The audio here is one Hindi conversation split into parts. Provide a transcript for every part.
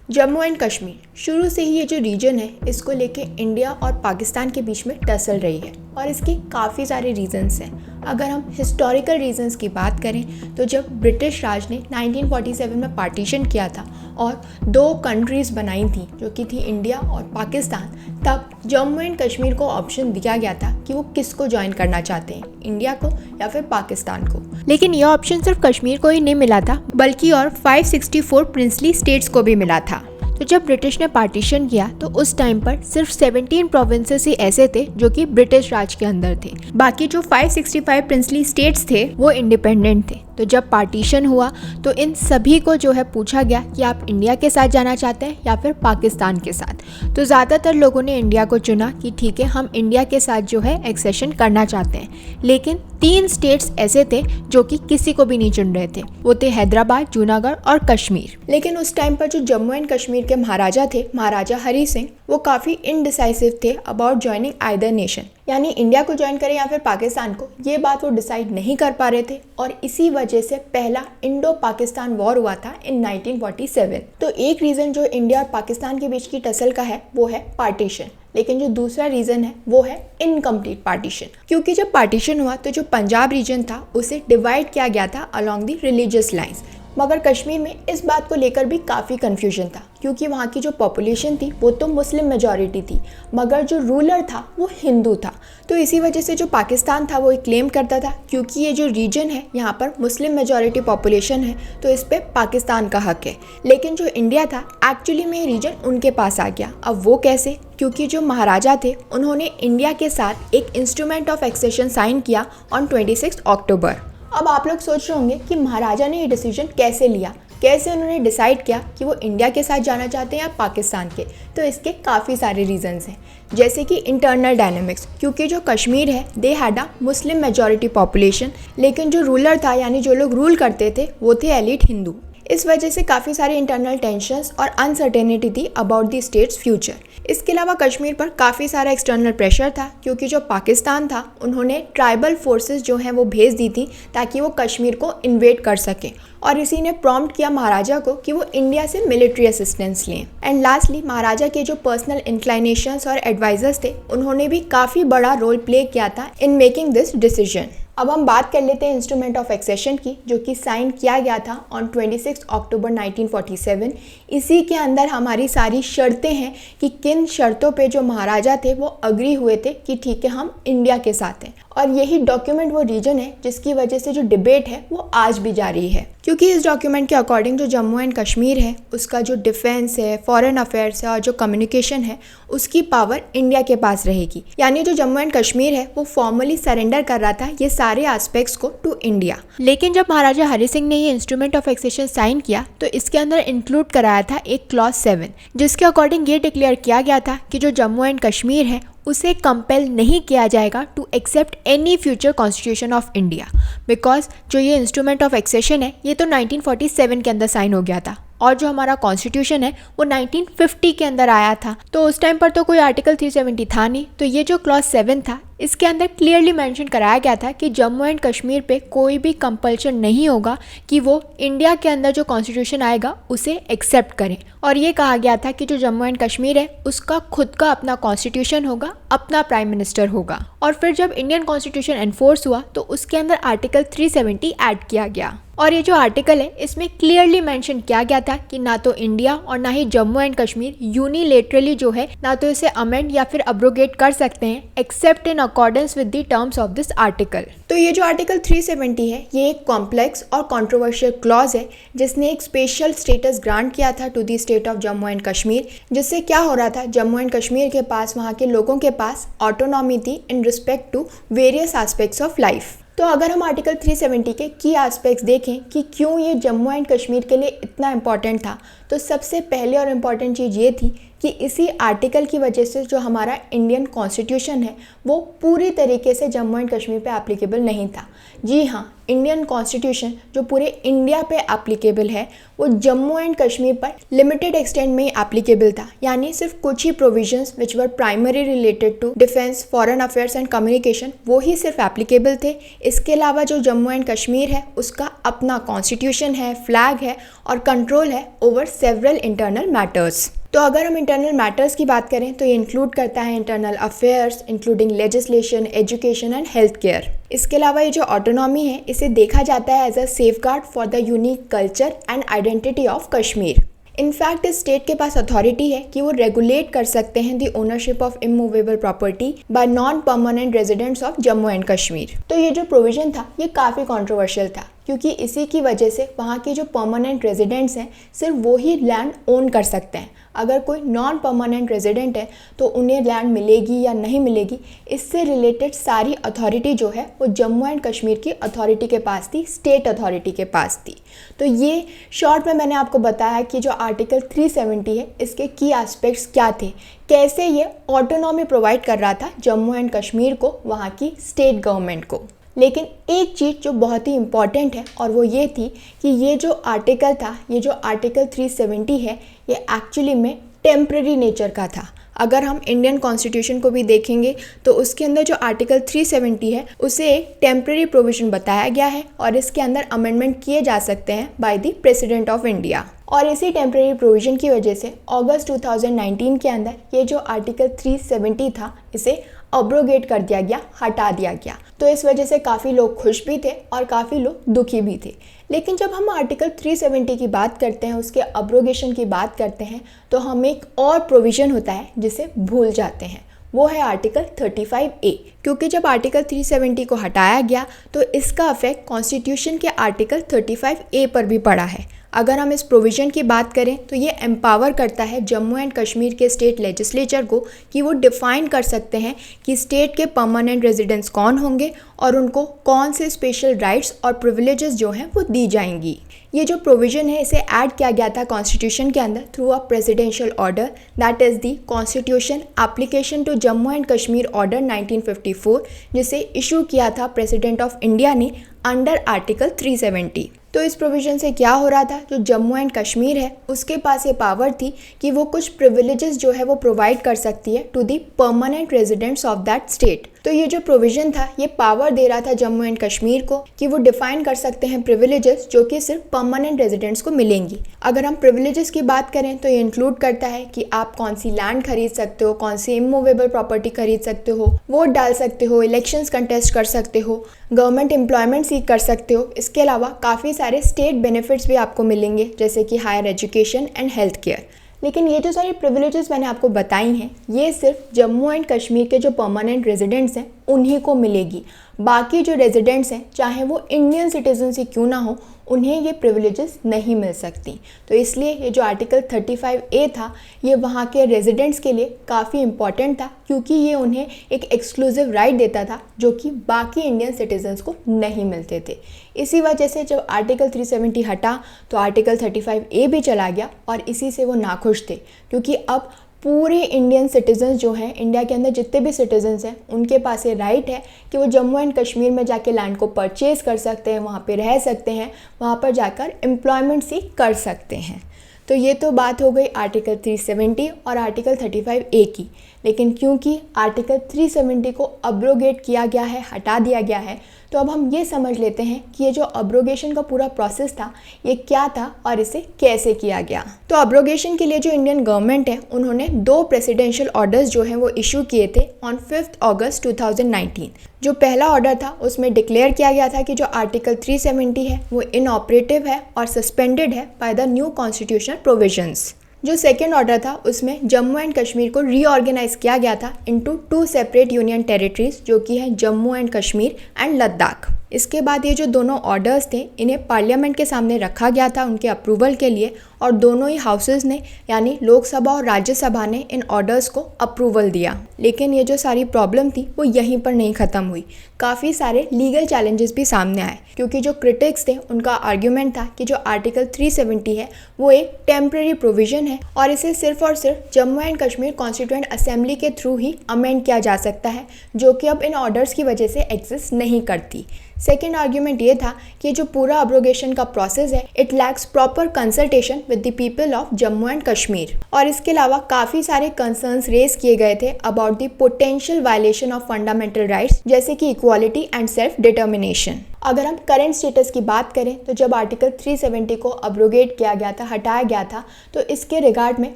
जम्मू एंड कश्मीर शुरू से ही ये जो रीजन है इसको लेके इंडिया और पाकिस्तान के बीच में टसल रही है और इसके काफ़ी सारे रीजंस हैं। अगर हम हिस्टोरिकल रीजंस की बात करें तो जब ब्रिटिश राज ने 1947 में पार्टीशन किया था और दो कंट्रीज़ बनाई थी जो कि थी इंडिया और पाकिस्तान, तब जम्मू एंड कश्मीर को ऑप्शन दिया गया था कि वो किसको ज्वाइन करना चाहते हैं, इंडिया को या फिर पाकिस्तान को। लेकिन यह ऑप्शन सिर्फ कश्मीर को ही नहीं मिला था बल्कि और 564 प्रिंसली स्टेट्स को भी मिला था। तो जब ब्रिटिश ने पार्टीशन किया तो उस टाइम पर सिर्फ 17 प्रोविंसेस ही ऐसे थे जो कि ब्रिटिश राज के अंदर थे। बाकी जो 565 प्रिंसली स्टेट्स थे वो इंडिपेंडेंट थे। तो जब पार्टीशन हुआ तो इन सभी को जो है पूछा गया कि आप इंडिया के साथ जाना चाहते हैं या फिर पाकिस्तान के साथ। तो ज़्यादातर लोगों ने इंडिया को चुना कि ठीक है, हम इंडिया के साथ जो है एक्सेशन करना चाहते हैं। लेकिन 3 स्टेट्स ऐसे थे जो कि किसी को भी नहीं चुन रहे थे, वो थे हैदराबाद, जूनागढ़ और कश्मीर। लेकिन उस टाइम पर जो जम्मू एंड कश्मीर के महाराजा थे, महाराजा हरी सिंह, वो काफ़ी इनडिसाइसिव थे अबाउट ज्वाइनिंग आइदर नेशन, यानी इंडिया को ज्वाइन करें या फिर पाकिस्तान को, ये बात वो डिसाइड नहीं कर पा रहे थे। और इसी वजह से पहला इंडो पाकिस्तान वॉर हुआ था इन 1947। तो एक रीज़न जो इंडिया और पाकिस्तान के बीच की टसल का है वो है पार्टीशन, लेकिन जो दूसरा रीज़न है वो है इनकम्प्लीट पार्टीशन। क्योंकि जब पार्टीशन हुआ तो जो पंजाब रीजन था उसे डिवाइड किया गया था अलोंग द रिलीजियस लाइंस, मगर कश्मीर में इस बात को लेकर भी काफ़ी कन्फ्यूजन था क्योंकि वहाँ की जो पॉपुलेशन थी वो तो मुस्लिम मेजॉरिटी थी मगर जो रूलर था वो हिंदू था। तो इसी वजह से जो पाकिस्तान था वो क्लेम करता था क्योंकि ये जो रीजन है यहाँ पर मुस्लिम मेजॉरिटी पॉपुलेशन है तो इस पर पाकिस्तान का हक है। लेकिन जो इंडिया था एक्चुअली में ये रीजन उनके पास आ गया। अब वो कैसे? क्योंकि जो महाराजा थे उन्होंने इंडिया के साथ एक इंस्ट्रूमेंट ऑफ एक्सेशन साइन किया ऑन 26 अक्टूबर। अब आप लोग सोच रहे होंगे कि महाराजा ने ये डिसीजन कैसे लिया, कैसे उन्होंने डिसाइड किया कि वो इंडिया के साथ जाना चाहते हैं या पाकिस्तान के। तो इसके काफ़ी सारे रीजंस हैं, जैसे कि इंटरनल डायनेमिक्स, क्योंकि जो कश्मीर है they had a Muslim majority population, लेकिन जो रूलर था यानी जो लोग रूल करते थे वो थे एलिट हिंदू। इस वजह से काफ़ी सारे इंटरनल टेंशंस और अनसर्टेनिटी थी अबाउट द स्टेट्स फ्यूचर। इसके अलावा कश्मीर पर काफ़ी सारा एक्सटर्नल प्रेशर था क्योंकि जो पाकिस्तान था उन्होंने ट्राइबल फोर्सेस जो हैं वो भेज दी थी ताकि वो कश्मीर को इन्वेड कर सकें, और इसी ने प्रॉम्प्ट किया महाराजा को कि वो इंडिया से मिलिट्री असिस्टेंस लें। एंड लास्टली महाराजा के जो पर्सनल इंक्लाइनेशंस और एडवाइजर्स थे उन्होंने भी काफ़ी बड़ा रोल प्ले किया था इन मेकिंग दिस डिसीजन। अब हम बात कर लेते हैं इंस्ट्रूमेंट ऑफ एक्सेशन की, जो कि साइन किया गया था ऑन 26 अक्टूबर 1947। इसी के अंदर हमारी सारी शर्तें हैं कि किन शर्तों पे जो महाराजा थे वो अग्री हुए थे कि ठीक है हम इंडिया के साथ हैं। और यही डॉक्यूमेंट वो रीजन है जिसकी वजह से जो डिबेट है वो आज भी जारी है, क्योंकि इस डॉक्यूमेंट के अकॉर्डिंग जो जम्मू एंड कश्मीर है उसका जो डिफेंस है, फॉरेन अफेयर्स है और जो कम्युनिकेशन है उसकी पावर इंडिया के पास रहेगी। यानी जो जम्मू एंड कश्मीर है वो फॉर्मली सरेंडर कर रहा था ये सारे एस्पेक्ट्स को टू इंडिया। लेकिन जब महाराजा हरि सिंह ने ये इंस्ट्रूमेंट ऑफ एक्सेशन साइन किया तो इसके अंदर इंक्लूड कराया था एक क्लॉज 7, जिसके अकॉर्डिंग ये डिक्लेयर किया गया था कि जो जम्मू एंड कश्मीर है उसे कंपेल नहीं किया जाएगा to accept any future constitution of India, because जो ये इंस्ट्रूमेंट ऑफ एक्सेशन है ये तो 1947 के अंदर साइन हो गया था और जो हमारा कॉन्स्टिट्यूशन है वो 1950 के अंदर आया था। तो उस टाइम पर तो कोई आर्टिकल 370 था नहीं। तो ये जो क्लॉज 7 था इसके अंदर क्लियरली मेंशन कराया गया था कि जम्मू एंड कश्मीर पे कोई भी कंपल्शन नहीं होगा कि वो इंडिया के अंदर जो कॉन्स्टिट्यूशन आएगा उसे एक्सेप्ट करें। और ये कहा गया था कि जो जम्मू एंड कश्मीर है उसका खुद का अपना कॉन्स्टिट्यूशन होगा, अपना प्राइम मिनिस्टर होगा। और फिर जब इंडियन कॉन्स्टिट्यूशन एनफोर्स हुआ तो उसके अंदर आर्टिकल 370 ऐड किया गया। और ये जो आर्टिकल है इसमें क्लियरली मेंशन किया गया था कि ना तो इंडिया और ना ही जम्मू एंड कश्मीर यूनिलेटरली जो है ना तो इसे अमेंड या फिर अब्रोगेट कर सकते हैं accept in accordance with the terms of this article. तो ये जो आर्टिकल 370 है ये एक कॉम्प्लेक्स और कंट्रोवर्शियल क्लॉज है जिसने एक स्पेशल स्टेटस ग्रांट किया था to the state of Jammu and Kashmir, जिससे क्या हो रहा था, जम्मू एंड कश्मीर के पास, वहाँ के लोगों के पास ऑटोनॉमी थी in respect to various aspects of life. तो अगर हम आर्टिकल 370 के की एस्पेक्ट्स देखें कि क्यों ये जम्मू एंड कश्मीर के लिए इतना इम्पॉर्टेंट था, तो सबसे पहले और इम्पॉर्टेंट चीज़ ये थी कि इसी आर्टिकल की वजह से जो हमारा इंडियन कॉन्स्टिट्यूशन है वो पूरी तरीके से जम्मू एंड कश्मीर पे एप्लीकेबल नहीं था। जी हाँ, इंडियन कॉन्स्टिट्यूशन जो पूरे इंडिया पे एप्लीकेबल है वो जम्मू एंड कश्मीर पर लिमिटेड एक्सटेंट में ही एप्लीकेबल था, यानी सिर्फ कुछ ही provisions which were primary related to defence, foreign affairs and communication वो ही सिर्फ एप्लीकेबल थे। इसके अलावा जो जम्मू एंड कश्मीर है उसका अपना कॉन्स्टिट्यूशन है, फ्लैग है और कंट्रोल है ओवर सेवरल इंटरनल मैटर्स। तो अगर हम इंटरनल मैटर्स की बात करें तो ये इंक्लूड करता है internal affairs including legislation, education and health care. इसके अलावा ये जो ऑटोनॉमी है इसे देखा जाता है as a safeguard for the unique culture and identity of Kashmir. In fact इस स्टेट के पास अथॉरिटी है कि वो रेगुलेट कर सकते हैं the ownership of immovable property bye non permanent residents of Jammu and Kashmir. तो ये जो प्रोविजन था ये काफ़ी कंट्रोवर्शियल था, क्योंकि इसी की वजह से वहाँ के जो परमानेंट रेजिडेंट्स हैं सिर्फ वो ही लैंड ओन कर सकते हैं। अगर कोई नॉन परमानेंट रेजिडेंट है तो उन्हें लैंड मिलेगी या नहीं मिलेगी, इससे रिलेटेड सारी अथॉरिटी जो है वो जम्मू एंड कश्मीर की अथॉरिटी के पास थी, स्टेट अथॉरिटी के पास थी। तो ये शॉर्ट में मैंने आपको बताया कि जो आर्टिकल 370 है इसके की एस्पेक्ट्स क्या थे, कैसे ये ऑटोनॉमी प्रोवाइड कर रहा था जम्मू एंड कश्मीर को, वहाँ की स्टेट गवर्नमेंट को। लेकिन एक चीज़ जो बहुत ही इम्पॉर्टेंट है और वो ये थी कि ये जो आर्टिकल था, ये जो आर्टिकल 370 है, ये एक्चुअली में टेम्पररी नेचर का था। अगर हम इंडियन कॉन्स्टिट्यूशन को भी देखेंगे तो उसके अंदर जो आर्टिकल 370 है उसे एक टेम्पररी प्रोविजन बताया गया है और इसके अंदर अमेंडमेंट किए जा सकते हैं by the president of India. और इसी टेम्पररी प्रोविजन की वजह से अगस्त 2019 के अंदर ये जो आर्टिकल 370 था इसे अब्रोगेट कर दिया गया, हटा दिया गया। तो इस वजह से काफ़ी लोग खुश भी थे और काफ़ी लोग दुखी भी थे। लेकिन जब हम आर्टिकल 370 की बात करते हैं, उसके अब्रोगेशन की बात करते हैं, तो हम एक और प्रोविज़न होता है जिसे भूल जाते हैं, वो है आर्टिकल 35A। क्योंकि जब आर्टिकल 370 को हटाया गया तो इसका अफेक्ट कॉन्स्टिट्यूशन के आर्टिकल 35A पर भी पड़ा है। अगर हम इस प्रोविज़न की बात करें तो ये एम्पावर करता है जम्मू एंड कश्मीर के स्टेट लेजिस्लेचर को कि वो डिफ़ाइन कर सकते हैं कि स्टेट के परमानेंट रेजिडेंट्स कौन होंगे और उनको कौन से स्पेशल राइट्स और प्रिविलेजेस जो हैं वो दी जाएंगी। ये जो प्रोविज़न है इसे ऐड किया गया था कॉन्स्टिट्यूशन के अंदर through a presidential order, that is the constitution application to Jammu and Kashmir order 1954, जिसे इशू किया था प्रेसिडेंट ऑफ इंडिया ने अंडर आर्टिकल 370। तो इस प्रोविज़न से क्या हो रहा था, जो जम्मू एंड कश्मीर है उसके पास ये पावर थी कि वो कुछ प्रिविलेजेस जो है वो प्रोवाइड कर सकती है to the permanent residents of that state. तो ये जो प्रोविज़न था ये पावर दे रहा था जम्मू एंड कश्मीर को कि वो डिफाइन कर सकते हैं प्रिविलेजेस जो कि सिर्फ परमानेंट रेजिडेंट्स को मिलेंगी। अगर हम प्रिविलेजेस की बात करें तो ये इंक्लूड करता है कि आप कौन सी लैंड खरीद सकते हो, कौन सी इमूवेबल प्रॉपर्टी खरीद सकते हो, वोट डाल सकते हो, इलेक्शंस कंटेस्ट कर सकते हो, गवर्नमेंट एम्प्लॉयमेंट सीख कर सकते हो। इसके अलावा काफ़ी सारे स्टेट बेनिफिट्स भी आपको मिलेंगे जैसे कि higher education and health care. लेकिन ये जो सारी प्रिविलेजेस मैंने आपको बताई हैं ये सिर्फ जम्मू एंड कश्मीर के जो परमानेंट रेजिडेंट्स हैं उन्हीं को मिलेगी। बाकी जो रेजिडेंट्स हैं चाहे वो इंडियन सिटीजन से क्यों ना हो उन्हें ये प्रिविलेजेस नहीं मिल सकती। तो इसलिए ये जो आर्टिकल 35A था ये वहाँ के रेजिडेंट्स के लिए काफ़ी इम्पॉर्टेंट था, क्योंकि ये उन्हें एक एक्सक्लूसिव राइट देता था जो कि बाकी इंडियन सिटीजन्स को नहीं मिलते थे। इसी वजह से जब आर्टिकल 370 हटा तो आर्टिकल 35A भी चला गया और इसी से वो नाखुश थे, क्योंकि अब पूरे इंडियन सिटीजन्स जो हैं, इंडिया के अंदर जितने भी सिटीजन्स हैं उनके पास ये राइट है कि वो जम्मू एंड कश्मीर में जाके लैंड को परचेज़ कर सकते हैं, वहाँ पे रह सकते हैं, वहाँ पर जाकर एम्प्लॉयमेंट सीख कर सकते हैं। तो ये तो बात हो गई आर्टिकल 370 और आर्टिकल 35A की। लेकिन क्योंकि आर्टिकल 370 को अब्रोगेट किया गया है, हटा दिया गया है, तो अब हम ये समझ लेते हैं कि ये जो अब्रोगेशन का पूरा प्रोसेस था ये क्या था और इसे कैसे किया गया। तो अब्रोगेशन के लिए जो इंडियन गवर्नमेंट है उन्होंने 2 प्रेसिडेंशियल ऑर्डर्स जो हैं वो इशू किए थे ऑन 5 अगस्त 2019। जो पहला ऑर्डर था उसमें डिक्लेयर किया गया था कि जो आर्टिकल 370 है वो इनऑपरेटिव है और सस्पेंडेड है by the new constitutional provisions. जो सेकेंड ऑर्डर था उसमें जम्मू एंड कश्मीर को रीऑर्गेनाइज किया गया था इनटू 2 सेपरेट यूनियन टेरिटरीज जो कि है जम्मू एंड कश्मीर एंड लद्दाख। इसके बाद ये जो दोनों ऑर्डर्स थे इन्हें पार्लियामेंट के सामने रखा गया था उनके अप्रूवल के लिए, और दोनों ही हाउसेस ने यानी लोकसभा और राज्यसभा ने इन ऑर्डर्स को अप्रूवल दिया। लेकिन ये जो सारी प्रॉब्लम थी वो यहीं पर नहीं ख़त्म हुई, काफ़ी सारे लीगल चैलेंजेस भी सामने आए, क्योंकि जो क्रिटिक्स थे उनका आर्ग्यूमेंट था कि जो आर्टिकल 370 है वो एक टेम्प्रेरी प्रोविज़न है और इसे सिर्फ और सिर्फ Jammu and Kashmir constituent assembly के थ्रू ही अमेंड किया जा सकता है, जो कि अब इन ऑर्डर्स की वजह से एग्जिस्ट नहीं करती। सेकेंड आर्ग्यूमेंट ये था कि जो पूरा अब्रोगेशन का प्रोसेस है it lacks proper consultation with the people of Jammu and Kashmir, और इसके अलावा काफ़ी सारे कंसर्न्स रेज किए गए थे about the potential violation of fundamental rights, जैसे कि इक्वालिटी एंड सेल्फ डिटर्मिनेशन। अगर हम करंट स्टेटस की बात करें तो जब आर्टिकल 370 को अब्रोगेट किया गया था, हटाया गया था, तो इसके रिगार्ड में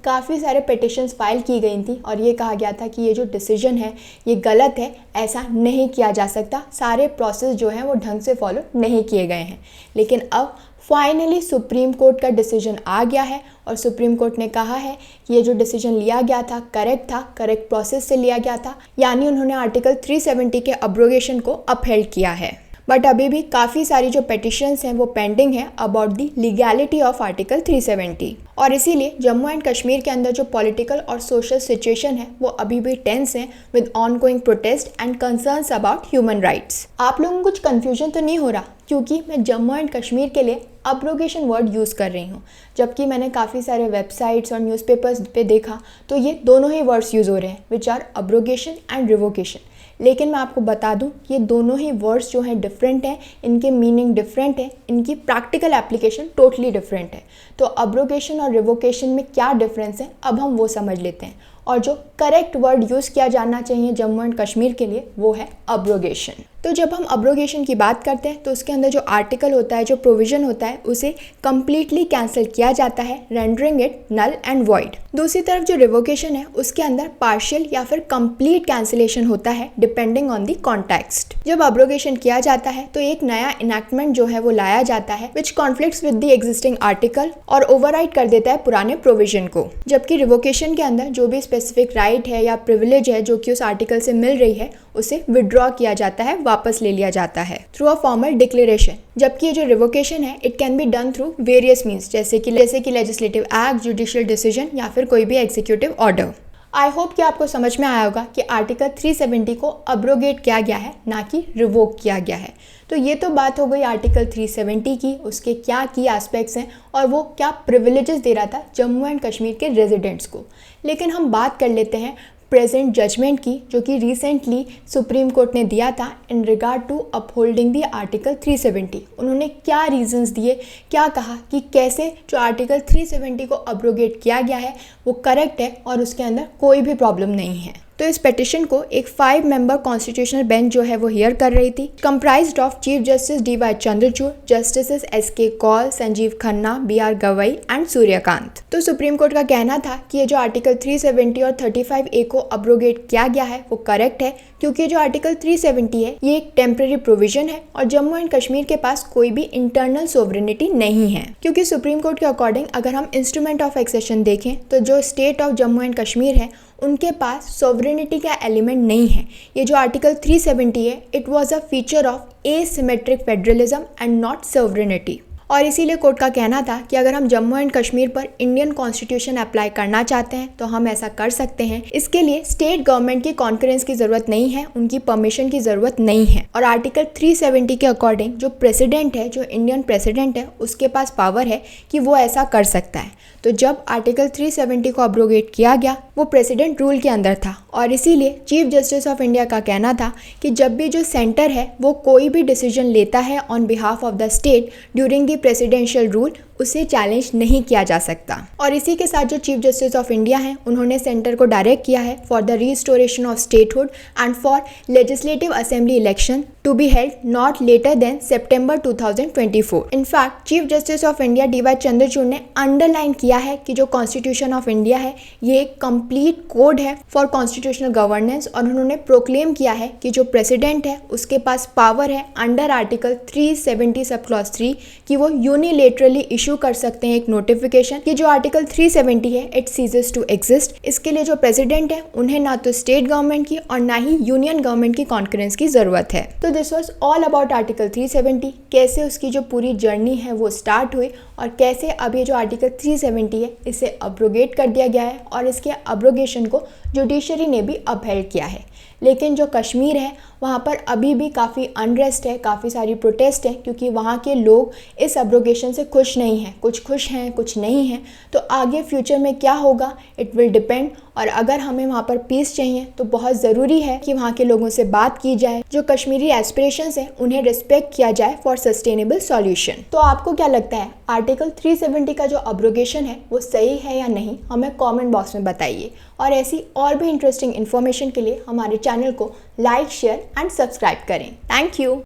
काफ़ी सारे पिटिशंस फाइल की गई थी और ये कहा गया था कि ये जो डिसीजन है ये गलत है, ऐसा नहीं किया जा सकता, सारे प्रोसेस जो हैं वो ढंग से फॉलो नहीं किए गए हैं। लेकिन अब फाइनली सुप्रीम कोर्ट का डिसीजन आ गया है और सुप्रीम कोर्ट ने कहा है कि ये जो डिसीजन लिया गया था, करेक्ट प्रोसेस से लिया गया था, यानी उन्होंने आर्टिकल 370 के अब्रोगेशन को अपहेल्ड किया है। बट अभी भी काफ़ी सारी जो पिटिशंस हैं वो पेंडिंग है about the legality of article 370, और इसीलिए जम्मू एंड कश्मीर के अंदर जो पॉलिटिकल और सोशल सिचुएशन है वो अभी भी टेंस है with ongoing protest and concerns about human rights. आप लोगों को कुछ कन्फ्यूजन तो नहीं हो रहा, क्योंकि मैं जम्मू एंड कश्मीर के लिए अब्रोगेशन वर्ड यूज़ कर रही हूँ, जबकि मैंने काफ़ी सारे वेबसाइट्स और न्यूज़पेपर्स पे देखा तो ये दोनों ही वर्ड्स यूज़ हो रहे हैं, which are abrogation and revocation. लेकिन मैं आपको बता दूं ये दोनों ही वर्ड्स जो हैं डिफरेंट हैं, इनके मीनिंग डिफरेंट है, इनकी प्रैक्टिकल एप्लीकेशन टोटली डिफरेंट है। तो अब्रोगेशन और रिवोकेशन में क्या डिफरेंस है अब हम वो समझ लेते हैं, और जो करेक्ट वर्ड यूज़ किया जाना चाहिए जम्मू एंड कश्मीर के लिए वो है अब्रोगेशन। तो जब हम अब्रोगेशन की बात करते हैं तो उसके अंदर जो आर्टिकल होता है, जो प्रोविज़न होता है, उसे कम्प्लीटली कैंसिल किया जाता है, rendering it null and void. दूसरी तरफ जो रिवोकेशन है उसके अंदर पार्शियल या फिर कंप्लीट कैंसिलेशन होता है डिपेंडिंग ऑन द कॉन्टेक्स्ट। जब अब्रोगेशन किया जाता है तो एक नया इनैक्टमेंट जो है वो लाया जाता है which conflicts with the existing article और ओवरराइड कर देता है पुराने प्रोविजन को। जबकि रिवोकेशन के अंदर जो भी स्पेसिफिक राइट है या प्रिविलेज है जो कि उस आर्टिकल से मिल रही है उसे विड्रॉ किया जाता है, वापस ले लिया जाता है थ्रू अ फॉर्मल डिक्लेरेशन। जबकि ये जो रिवोकेशन है it can be done through various means, जैसे कि लेजिस्लेटिव एक्ट, जुडिशियल डिसीजन या फिर कोई भी एग्जीक्यूटिव ऑर्डर। आई होप कि आपको समझ में आया होगा कि आर्टिकल 370 को अब्रोगेट किया गया है, ना कि रिवोक किया गया है। तो ये तो बात हो गई आर्टिकल 370 की, उसके क्या की एस्पेक्ट्स हैं और वो क्या प्रिविलेजेस दे रहा था जम्मू एंड कश्मीर के रेजिडेंट्स को। लेकिन हम बात कर लेते हैं प्रेजेंट जजमेंट की, जो कि रिसेंटली सुप्रीम कोर्ट ने दिया था in regard to upholding the article 370। उन्होंने क्या रीजंस दिए, क्या कहा कि कैसे जो आर्टिकल 370 को अब्रोगेट किया गया है वो करेक्ट है और उसके अंदर कोई भी प्रॉब्लम नहीं है। तो इस पिटिशन को एक 5 मेंबर कॉन्स्टिट्यूशनल बेंच जो है वो हियर कर रही थी, comprised of chief justice DY Chandrachud, justices SK Kaul, Sanjiv Khanna, BR Gavai and Suryakant. तो सुप्रीम कोर्ट का कहना था कि ये जो आर्टिकल 370 और 35A को अब्रोगेट किया गया है वो करेक्ट है, क्योंकि जो आर्टिकल 370 है ये एक टेम्परेरी प्रोविजन है और जम्मू एंड कश्मीर के पास कोई भी इंटरनल सोवरेनिटी नहीं है। क्योंकि सुप्रीम कोर्ट के अकॉर्डिंग अगर हम इंस्ट्रूमेंट ऑफ एक्सेशन देखें तो जो state of Jammu and Kashmir है उनके पास सोवरेनिटी का एलिमेंट नहीं है। ये जो आर्टिकल 370 है it was a feature of asymmetric federalism and not sovereignty. और इसीलिए कोर्ट का कहना था कि अगर हम जम्मू एंड कश्मीर पर इंडियन कॉन्स्टिट्यूशन अप्लाई करना चाहते हैं तो हम ऐसा कर सकते हैं। इसके लिए स्टेट गवर्नमेंट की कॉन्करेंस की ज़रूरत नहीं है, उनकी परमिशन की ज़रूरत नहीं है। और आर्टिकल 370 के अकॉर्डिंग जो प्रेसिडेंट है, जो इंडियन प्रेसिडेंट है, उसके पास पावर है कि वो ऐसा कर सकता है। तो जब आर्टिकल 370 को अब्रोगेट किया गया वो प्रेसिडेंट रूल के अंदर था और इसीलिए चीफ जस्टिस ऑफ इंडिया का कहना था कि जब भी जो सेंटर है वो कोई भी डिसीजन लेता है on behalf of the state during the presidential rule उसे चैलेंज नहीं किया जा सकता। और इसी के साथ जो चीफ जस्टिस ऑफ इंडिया हैं उन्होंने सेंटर को डायरेक्ट किया है for the restoration of statehood and for legislative assembly election to be held not later than September 2024। In fact chief justice of India DY Chandrachud ने अंडरलाइन किया है कि जो कॉन्स्टिट्यूशन ऑफ इंडिया है ये एक कंप्लीट कोड है फॉर कॉन्स्टिट्यूशनल गवर्नेंस और उन्होंने प्रोक्लेम किया है कि जो प्रेसिडेंट है उसके पास पावर है अंडर आर्टिकल 370 सब क्लॉज 3 कि वो यूनिलेटरली इशू कर सकते हैं एक नोटिफिकेशन कि जो आर्टिकल 370 है इट सीजेस टू एग्जिस्ट। इसके लिए जो प्रेसिडेंट है उन्हें ना तो स्टेट गवर्नमेंट की और ना ही यूनियन गवर्नमेंट की कॉन्करेंस की जरूरत है। तो this was all about article 370, कैसे उसकी जो पूरी जर्नी है वो स्टार्ट हुई और कैसे अब ये जो आर्टिकल 370 है इसे अब्रोगेट कर दिया गया है और इसके अब्रोगेशन को जुडिशरी ने भी अपहेल्ड किया है। लेकिन जो कश्मीर है वहाँ पर अभी भी काफ़ी अनरेस्ट है, काफ़ी सारी प्रोटेस्ट है, क्योंकि वहाँ के लोग इस अब्रोगेशन से खुश नहीं हैं। कुछ खुश हैं, कुछ नहीं हैं। तो आगे फ्यूचर में क्या होगा इट विल डिपेंड। और अगर हमें वहाँ पर पीस चाहिए तो बहुत ज़रूरी है कि वहाँ के लोगों से बात की जाए, जो कश्मीरी एस्पिरेशंस हैं उन्हें रिस्पेक्ट किया जाए फॉर सस्टेनेबल सॉल्यूशन। तो आपको क्या लगता है आर्टिकल 370 का जो अब्रोगेशन है वो सही है या नहीं, हमें कमेंट बॉक्स में बताइए। और ऐसी और भी इंटरेस्टिंग इन्फॉर्मेशन के लिए हमारे चैनल को लाइक, शेयर एंड सब्सक्राइब करें। Thank you.